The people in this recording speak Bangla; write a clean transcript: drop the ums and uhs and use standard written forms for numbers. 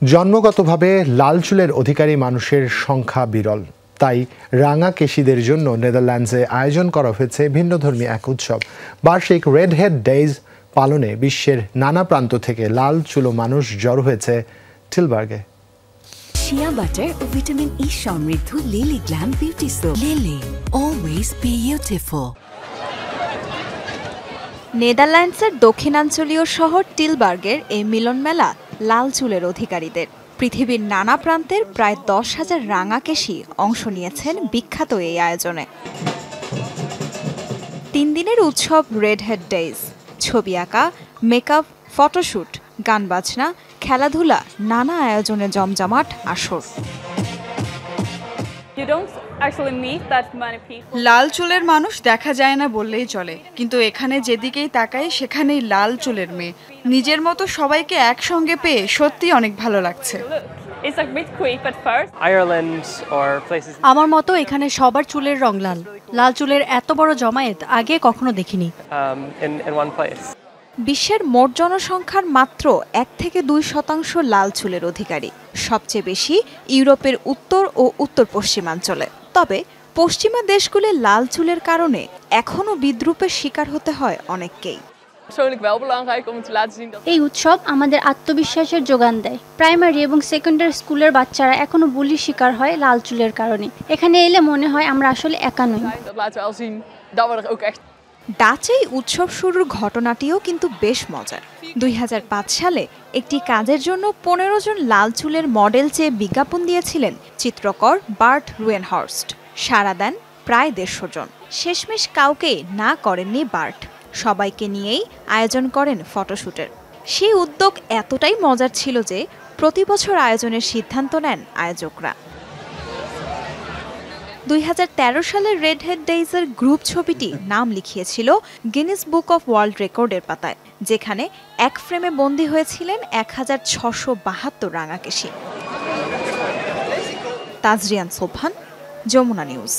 জন্মগতভাবে লাল চুলের অধিকারী মানুষের সংখ্যা বিরল, তাই রাঙা কেশিদের জন্য নেদারল্যান্ডসে আয়োজন করা হয়েছে ভিন্নধর্মী এক উৎসব। বার্ষিক রেড হেড ডেইজ পালনে বিশ্বের নানা প্রান্ত থেকে লাল চুলো মানুষ জড়ো হয়েছে টিলবার্গে। শিয়া বাটার ও ভিটামিন ই সমৃদ্ধ lily glam beauty soap. Lily, always beautiful. নেদারল্যান্ডসের দক্ষিণাঞ্চলীয় শহর টিলবার্গের এই মিলন মেলা লাল চুলের অধিকারীদের। পৃথিবীর নানা প্রান্তের প্রায় 10,000 রাঙা কেশি অংশ নিয়েছেন বিখ্যাত এই আয়োজনে। 3 দিনের উৎসব রেড হেড ডেইজ। ছবি আঁকা, মেকআপ, ফটোশুট, গান বাজনা, খেলাধুলা, নানা আয়োজনে জমজমাট আসর। লাল চুলের মানুষ দেখা যায় না বললেই চলে, কিন্তু এখানে যেদিকেই তাকাই সেখানেই লাল চুলের মেয়ে। নিজের মতো সবাইকে একসঙ্গে পেয়ে সত্যি অনেক ভালো লাগছে। আমার মতো এখানে সবার চুলের রং লাল। লাল চুলের এত বড় জমায়েত আগে কখনো দেখিনি। বিশ্বের মোট জনসংখ্যার মাত্র 1 থেকে 2% লাল চুলের অধিকারী। সবচেয়ে বেশি ইউরোপের উত্তর ও উত্তর পশ্চিমাঞ্চলে। তবে পশ্চিমা দেশগুলির লাল চুলের কারণে এখনও বিদ্রূপের শিকার হতে হয় অনেককেই। এই উৎসব আমাদের আত্মবিশ্বাসের যোগান দেয়। প্রাইমারি এবং সেকেন্ডারি স্কুলের বাচ্চারা এখনো বুলির শিকার হয় লাল চুলের কারণে। এখানে এলে মনে হয় আমরা আসলে একা নই। ডাচে উৎসব শুরুর ঘটনাটিও কিন্তু বেশ মজার। 2005 সালে একটি কাজের জন্য 15 জন লাল চুলের মডেল চেয়ে বিজ্ঞাপন দিয়েছিলেন চিত্রকর বার্ট রুয়েনহর্স্ট। সাড়া দেন প্রায় 150 জন। শেষমেশ কাউকেই না করেননি বার্ট। সবাইকে নিয়েই আয়োজন করেন ফটোশুটের। সেই উদ্যোগ এতটাই মজার ছিল যে প্রতি বছর আয়োজনের সিদ্ধান্ত নেন আয়োজকরা। 2013 সালের রেড হেড ডেইজের গ্রুপ ছবিটি নাম লিখিয়েছিল গিনেস বুক অফ ওয়ার্ল্ড রেকর্ডের পাতায়, যেখানে এক ফ্রেমে বন্দী হয়েছিলেন 1672 রাঙা কেশি। তাজরিয়ান সোবহান, যমুনা নিউজ।